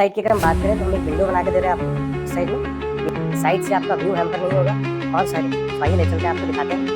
Side की अगर हम बात करें तो हम एक विंडो बना के दे रहे हैं आपको इस साइड में। साइड से आपका व्यू हैम्पर नहीं होगा और साइड आइए ले चलते हैं आपको दिखाते हैं।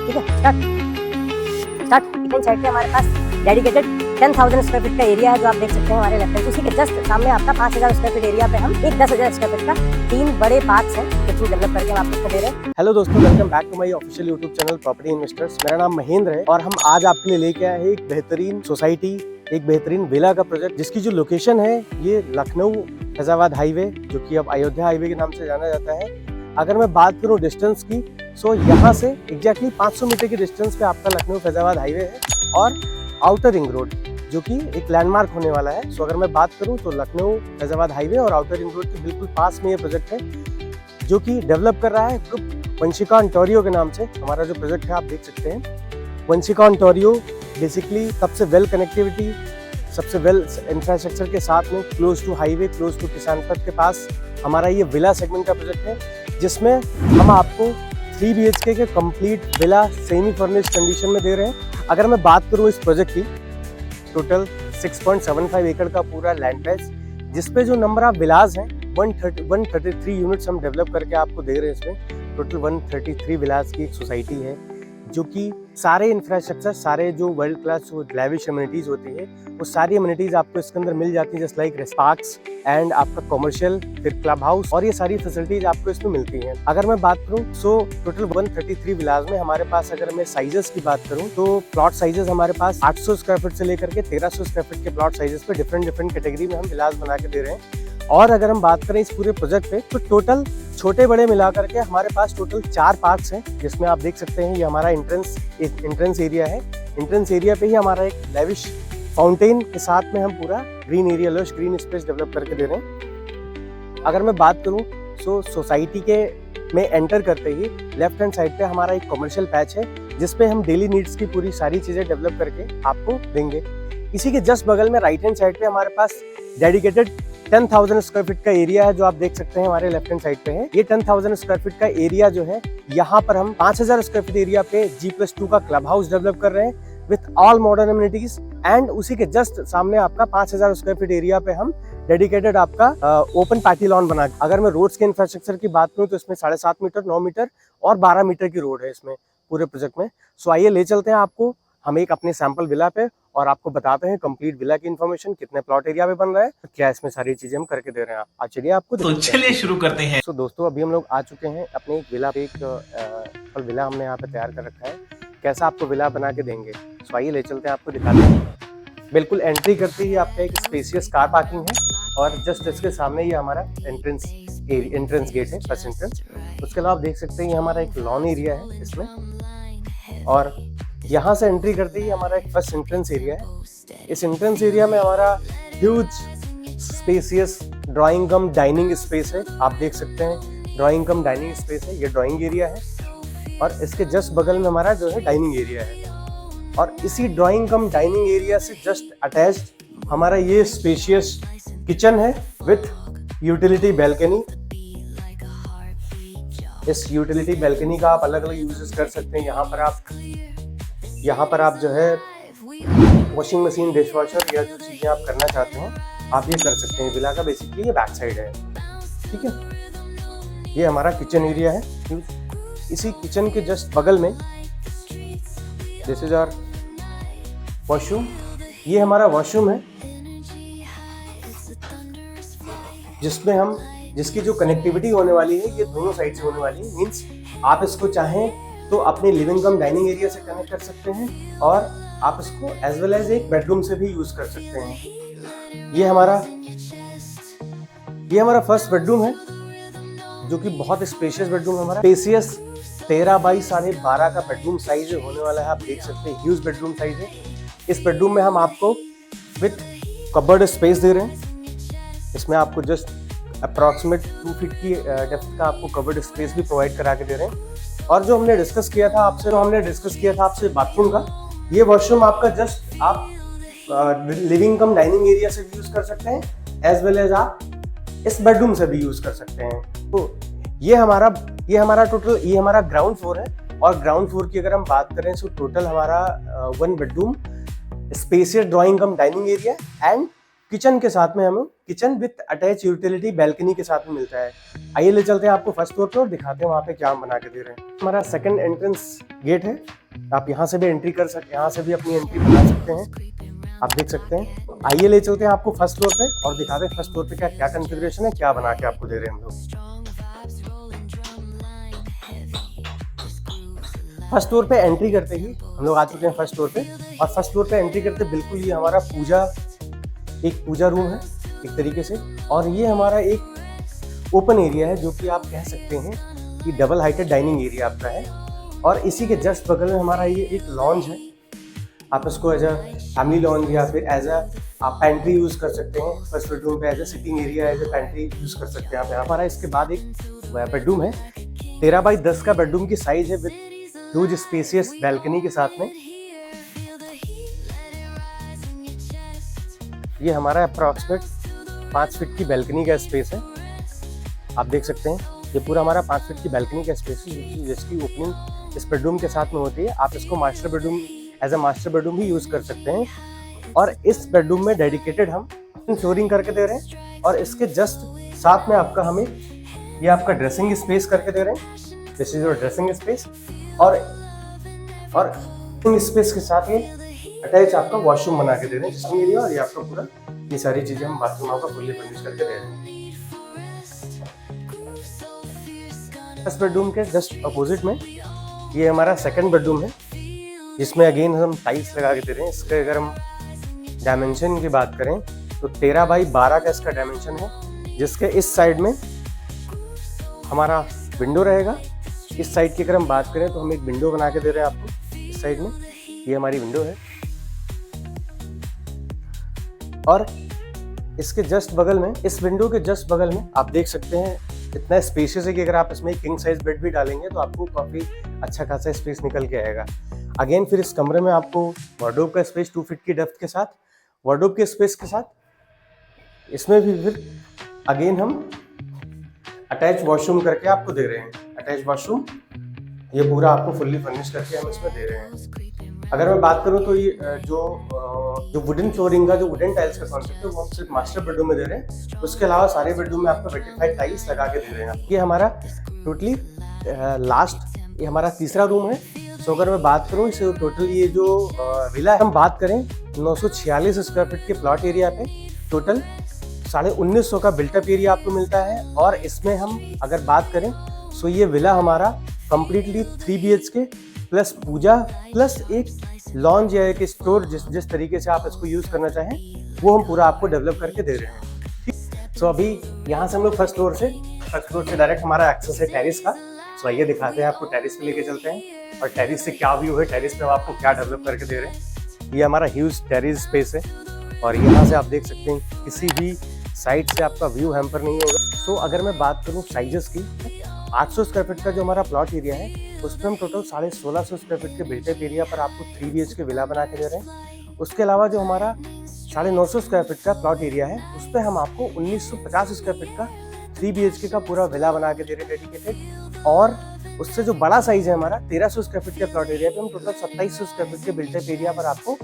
ठीक है, स्टार्ट। इतनी साइड पे हमारे पास डेडिकेटेड 10,000 स्क्वायर फीट का एरिया है जो आप देख सकते हैं हमारे लेफ्ट हैंड। उसी के जस्ट सामने आपका 5,000 स्क्वायर फीट एरिया पे हम एक 10,000 स्क्वायर फीट का 3 बड़े पार्क्स हैं जो डेवलप करके हम आपको दे रहे हैं। हेलो दोस्तों, welcome back to my official YouTube channel property investors. मेरा नाम महेंद्र है और हम आज आपके लिए लेके आए हैं एक बेहतरीन सोसाइटी, एक बेहतरीन विला का प्रोजेक्ट जिसकी जो लोकेशन है ये लखनऊ फैजाबाद हाईवे, जो कि अब अयोध्या हाईवे के नाम से जाना जाता है। अगर मैं बात करूं डिस्टेंस की, सो यहाँ से एग्जैक्टली 500 मीटर की डिस्टेंस पे आपका लखनऊ फैजाबाद हाईवे है और आउटर रिंग रोड जो कि एक लैंडमार्क होने वाला है। सो अगर मैं बात करूं तो लखनऊ फैजाबाद हाईवे और आउटर रिंग रोड के बिल्कुल पास में ये प्रोजेक्ट है जो कि डेवलप कर रहा है ग्रुप वंशिका ओंटारियो के नाम से। हमारा जो प्रोजेक्ट है आप देख सकते हैं। वंशिका ओंटारियो बेसिकली सबसे वेल कनेक्टिविटी, सबसे वेल इंफ्रास्ट्रक्चर के साथ में close to highway, close to Kisan Path के पास हमारा ये विला सेगमेंट का प्रोजेक्ट है जिसमें हम आपको 3 BHK के complete villa semi furnished condition में दे रहे हैं। अगर मैं बात करूँ इस प्रोजेक्ट की, टोटल 6.75 एकड़ का पूरा लैंड पैच, जिसपे जो नंबर ऑफ विलाज हैं 133 यूनिट्स हम डेवलप करके आपको दे रहे हैं। इसमें टोटल 133 विलाज की एक सोसाइटी है जो कि सारे इंफ्रास्ट्रक्चर, सारे जो वर्ल्ड क्लास जो लैविश एमिनिटीज होती है वो सारी एमिनिटीज आपको इसके अंदर मिल जाती है, जस्ट लाइक पार्क्स एंड आपका कॉमर्शियल, फिर क्लब हाउस और ये सारी फैसिलिटीज आपको इसमें मिलती हैं। अगर मैं बात करूं सो टोटल 133 विलाज में हमारे पास, अगर मैं साइजेस की बात करूं तो प्लॉट साइजेस हमारे पास 800 स्क्वायर फीट से लेकर के 1300 स्क्वायर फीट के प्लॉट साइजेस पे डिफरेंट कैटेगरी में हम विलाज बना के दे रहे हैं। और अगर हम बात करें इस पूरे प्रोजेक्ट पे तो टोटल छोटे बड़े मिलाकर के हमारे पास टोटल 4 पार्क्स हैं, जिसमें आप देख सकते हैं ये हमारा एंट्रेंस एरिया है। एंट्रेंस एरिया पे ही हमारा एक लेविश फाउंटेन के साथ में हम पूरा green area, lush green space develop करके दे रहे हैं। अगर मैं बात करूं सो सोसाइटी के में एंटर करते ही लेफ्ट हैंड साइड पे हमारा एक कमर्शियल पैच है जिसपे हम डेली नीड्स की पूरी सारी चीजें डेवलप करके आपको देंगे। इसी के जस्ट बगल में राइट हैंड साइड पे हमारे पास डेडिकेटेड 10,000 स्क्वायर फीट का एरिया है जो आप देख सकते हैं हमारे लेफ्ट हैंड साइड पे है। ये 10,000 स्क्वायर फीट का एरिया जो है, यहाँ पर हम 5,000 स्क्वायर फीट एरिया पे G+2 का क्लब हाउस डेवलप कर रहे हैं with all modern amenities. And उसी के जस्ट सामने आपका 5,000 स्क्वायर फीट एरिया पे हम डेडिकेटेड आपका ओपन पार्टी लॉन बना। अगर मैं रोड्स के इंफ्रास्ट्रक्चर की बात करूँ तो इसमें 7.5 मीटर, 9 मीटर और 12 मीटर की रोड है इसमें पूरे प्रोजेक्ट में। सो आइए ले चलते हैं आपको हम एक अपने सैंपल विला पे और आपको बताते हैं कंप्लीट विला की इन्फॉर्मेशन, कितने प्लॉट एरिया पे बन रहा है, क्या इसमें सारी चीजें हम करके दे रहे हैं। आज चलिए आपको तो चलिए शुरू करते हैं। तो दोस्तों अभी हम लोग आ चुके हैं अपने एक विला पे, एक विला हमने यहाँ पे तैयार कर रखा है। कैसा आपको विला बना के देंगे, सो आइए ले चलते हैं आपको दिखाते हैं। बिल्कुल एंट्री करते ही आपका एक स्पेसियस कार पार्किंग है और जस्ट इसके सामने ये हमारा एंट्रेंस गेट है, फर्स्ट एंट्रेंस। उसके अलावा आप देख सकते हैं ये हमारा एक लॉन एरिया है इसमें, और यहाँ से एंट्री करते ही हमारा एक फर्स्ट एंट्रेंस एरिया है। इस एंट्रेंस एरिया में हमारा ह्यूज स्पेसियस ड्राइंग कम डाइनिंग स्पेस है। आप देख सकते हैं ड्राइंग कम डाइनिंग स्पेस है, ये ड्राइंग एरिया है और इसके जस्ट बगल में हमारा जो है डाइनिंग एरिया है। और इसी ड्राइंग कम डाइनिंग एरिया से जस्ट अटैच्ड हमारा ये स्पेशियस किचन है विथ यूटिलिटी बैल्कनी। इस यूटिलिटी बैल्कनी का आप अलग अलग यूजेस कर सकते हैं। यहाँ पर आप जो है वॉशिंग मशीन, डिश वॉशर या जो चीज़ें आप करना चाहते हैं आप ये कर सकते हैं। विला का बेसिकली ये बैक साइड है, ठीक है। ये हमारा किचन एरिया है। इसी किचन के जस्ट बगल में दिस इज आवर वॉशरूम। ये हमारा वॉशरूम है जिसकी जो कनेक्टिविटी होने वाली है ये दोनों साइड से होने वाली है। मीन्स आप इसको चाहें तो अपने लिविंग कम डाइनिंग एरिया से कनेक्ट कर सकते हैं और आप इसको एज वेल एज एक बेडरूम से भी यूज कर सकते हैं। ये हमारा फर्स्ट बेडरूम है जो कि बहुत स्पेशियस बेडरूम है। हमारा स्पेशियस 13 बाई 12.5 का बेडरूम साइज होने वाला है। आप देख सकते हैं ह्यूज बेडरूम साइज है। इस बेडरूम में हम आपको विथ कबर्ड स्पेस दे रहे हैं। इसमें आपको जस्ट अप्रॉक्सीमेट 2 फीट की डेप्थ का आपको कबर्ड स्पेस भी प्रोवाइड करा के दे रहे हैं। और जो हमने डिस्कस किया था आपसे बाथरूम का, ये वॉशरूम आपका जस्ट आप लिविंग कम डाइनिंग एरिया से भी यूज कर सकते हैं एज वेल एज आप इस बेडरूम से भी यूज कर सकते हैं। तो ये हमारा ग्राउंड फ्लोर है। और ग्राउंड फ्लोर की अगर हम बात करें तो टोटल हमारा 1 bedroom, spacious drawing come dining area and kitchen के साथ में हमें kitchen with attach utility balcony के साथ में मिलता है। आइए ले चलते हैं आपको फर्स्ट फ्लोर पे और दिखाते हैं वहाँ पे क्या हम बना के दे रहे हैं। हमारा सेकंड एंट्रेंस गेट है, आप यहाँ से भी एंट्री कर सकते हैं, यहाँ से भी अपनी एंट्री बना सकते हैं, आप देख सकते हैं। आइए ले चलते हैं आपको फर्स्ट फ्लोर पे और दिखाते हैं फर्स्ट फ्लोर पे क्या क्या कॉन्फ़िगरेशन है, क्या बना के आपको दे रहे हैं हम लोग। फर्स्ट फ्लोर पे एंट्री करते ही हम लोग आ चुके हैं फर्स्ट फ्लोर पे, और फर्स्ट फ्लोर पे एंट्री करते बिल्कुल ये हमारा एक पूजा रूम है एक तरीके से, और ये हमारा एक ओपन एरिया है जो कि आप कह सकते हैं कि डबल हाइटेड डाइनिंग एरिया आपका है। और इसी के जस्ट बगल में हमारा ये एक लॉन्ज है, आप इसको एज अ फैमिली लॉन्ज या फिर एज अ आप पैंट्री यूज़ कर सकते हैं। फर्स्ट बेडरूम पे as a sitting area as a pantry use कर सकते हैं आप। यहाँ हमारा इसके बाद एक बेडरूम है, 13 बाई 10 का बेडरूम की साइज है विद ह्यूज स्पेसियस बैल्कनी के साथ में। ये हमारा अप्रॉक्सीमेट 5 फीट की बैल्कनी का स्पेस है, आप देख सकते हैं। ये पूरा हमारा 5 फीट की बैल्कनी का स्पेस है जिसकी ओपनिंग इस बेडरूम के साथ में होती है। आप इसको master bedroom as a master bedroom भी यूज़ कर सकते हैं। और इस बेडरूम में डेडिकेटेड हम फ्लोरिंग करके दे रहे हैं, और इसके जस्ट साथ में आपका हमें ये आपका ड्रेसिंग स्पेस करके दे रहे हैं। This is your dressing space, और स्पेस के साथ ये अटैच आपका वॉशरूम बना के दे रहे हैं जिसमें एरिया, और ये आपका पूरा ये सारी चीजें हम बाथरूम आपका फुल्ली फर्निश करके दे रहे हैं। इस बेडरूम के जस्ट अपोजिट में ये हमारा सेकंड बेडरूम है जिसमें अगेन हम टाइल्स लगा के दे रहे हैं। इसके अगर हम डायमेंशन की बात करें तो 13 बाई 12 का इसका डायमेंशन है, जिसके इस साइड में हमारा विंडो रहेगा। इस साइड की अगर हम बात करें तो हम एक विंडो बना के दे रहे हैं आपको इस साइड में, ये हमारी विंडो है। और इसके जस्ट बगल में, इस विंडो के जस्ट बगल में आप देख सकते हैं इतना स्पेशियस है कि अगर आप इसमें किंग साइज बेड भी डालेंगे तो आपको काफ़ी अच्छा खासा स्पेस निकल के आएगा। अगेन फिर इस कमरे में आपको वार्डरोब का स्पेस 2 फीट की डेप्थ के साथ, वार्डरोब के स्पेस के साथ इसमें भी फिर अगेन हम अटैच वॉशरूम करके आपको दे रहे हैं। अटैच वॉशरूम ये पूरा आपको फुल्ली फर्निश करके हम इसमें दे रहे हैं। अगर मैं बात करूं तो ये जो वुडन फ्लोरिंग का, जो वुडन टाइल्स का कॉन्सेप्ट है वो हम सिर्फ मास्टर बेडरूम में दे रहे हैं। उसके अलावा सारे बेडरूम में आपको वेटिफाइड टाइल्स लगा के दे रहे हैं। ये हमारा टोटली लास्ट, ये हमारा तीसरा रूम है। सो अगर मैं बात करूँ इसे टोटल ये जो विला हम बात करें 946 स्क्वायर फीट के प्लॉट एरिया पे टोटल 1950 का बिल्टअप एरिया आपको मिलता है। और इसमें हम अगर बात करें सो ये विला हमारा कंप्लीटली 3 BHK प्लस पूजा प्लस एक लॉन्ज या एक स्टोर, जिस तरीके से आप इसको यूज़ करना चाहें वो हम पूरा आपको डेवलप करके दे रहे हैं। सो अभी यहाँ से हम लोग फर्स्ट फ्लोर से डायरेक्ट हमारा एक्सेस है टेरिस का। सो आइए दिखाते हैं आपको, टेरिस पे लेके चलते हैं और टेरिस से क्या व्यू है, टेरिस पे हम आपको क्या डेवलप करके दे रहे हैं। ये हमारा ह्यूज टेरिस स्पेस है, और यहाँ से आप देख सकते हैं किसी भी साइड से आपका व्यू हैम्पर नहीं होगा। तो अगर मैं बात करूँ साइजेस की, 800 स्क्वायर फीट का जो हमारा प्लॉट एरिया है उसमें हम टोटल 1650 स्क्वायर फीट के बिल्टअप एरिया पर आपको 3 BHK विला बना के दे रहे हैं। उसके अलावा जो हमारा 950 स्क्वायर फीट का प्लॉट एरिया है उस पर हम आपको 1950 स्क्वायर फीट का 3 BHK का पूरा विला बना के दे रहे हैं डेडिकेटेड। और उससे जो बड़ा साइज है हमारा 1300 स्क्वायर फीट के प्लॉट एरिया पे हम टोटल 2700 स्क्वायर फीट के बिल्टअप एरिया पर आपको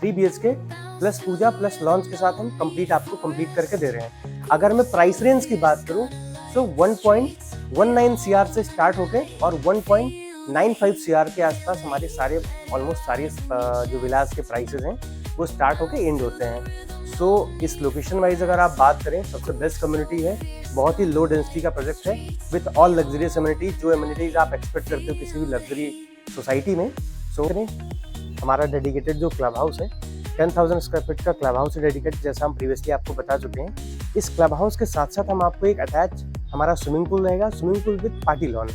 3 BHK प्लस पूजा प्लस लॉन्च के साथ हम आपको कंप्लीट करके दे रहे हैं। अगर मैं प्राइस रेंज की बात करूं तो 1.19 CR से स्टार्ट होके और 1.95 CR के आसपास हमारे सारे ऑलमोस्ट सारे जो विलास के प्राइसेस हैं वो स्टार्ट होके एंड होते हैं। सो इस लोकेशन वाइज अगर आप बात करें सबसे बेस्ट कम्युनिटी है, बहुत ही लो डेंसिटी का प्रोजेक्ट है विथ ऑल लग्जरियस एमिनिटीज, जो एमिनिटीज आप एक्सपेक्ट करते हो किसी भी लग्जरी सोसाइटी में। सो हमारा डेडिकेटेड जो क्लब हाउस है 10,000 स्क्वायर फीट का क्लब हाउस है डेडिकेटेड, जैसा हम प्रीवियसली आपको बता चुके हैं। इस क्लब हाउस के साथ साथ हम आपको एक अटैच हमारा स्विमिंग पूल रहेगा, swimming pool with party lawn.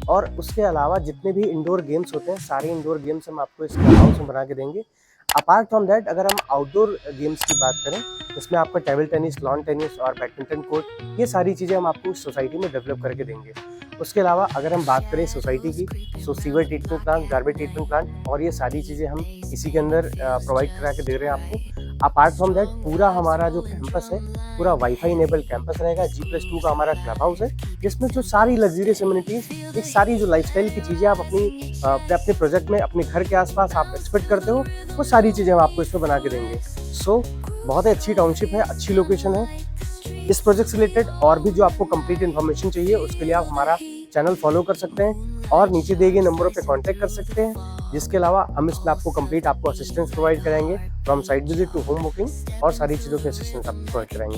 और उसके अलावा जितने भी इंडोर गेम्स होते हैं सारे इंडोर गेम्स हम आपको इस क्लब हाउस में बना के देंगे। अपार्ट फ्रॉम दैट अगर हम आउटडोर गेम्स की बात करें इसमें आपका टेबल टेनिस, लॉन टेनिस और बैडमिंटन कोर्ट, ये सारी चीज़ें हम आपको इस सोसाइटी में डेवलप करके देंगे। उसके अलावा अगर हम बात करें सोसाइटी की, so sewer treatment plant, garbage treatment plant और ये सारी चीज़ें हम इसी के अंदर प्रोवाइड करा के दे रहे हैं आपको। अपार्ट फ्रॉम दैट पूरा हमारा जो कैंपस है पूरा वाईफाई इनेबल कैंपस रहेगा। G+2 का हमारा क्लब हाउस है जिसमें जो सारी लग्जरियस एमिनिटीज, एक सारी जो लाइफस्टाइल की चीज़ें आप अपने प्रोजेक्ट में अपने घर के आसपास आप एक्सपेक्ट करते हो वो सारी चीज़ें हम आपको इसमें बना के देंगे। सो बहुत ही अच्छी टाउनशिप है, अच्छी लोकेशन है। इस प्रोजेक्ट से रिलेटेड और भी जो आपको कंप्लीट इन्फॉर्मेशन चाहिए उसके लिए आप हमारा चैनल फॉलो कर सकते हैं और नीचे दिए गए नंबरों पे कांटेक्ट कर सकते हैं। जिसके अलावा हम इसमें आपको असिस्टेंस प्रोवाइड कराएंगे, from site visit to home booking और सारी चीज़ों के असिस्टेंस आपको प्रोवाइड कराएंगे।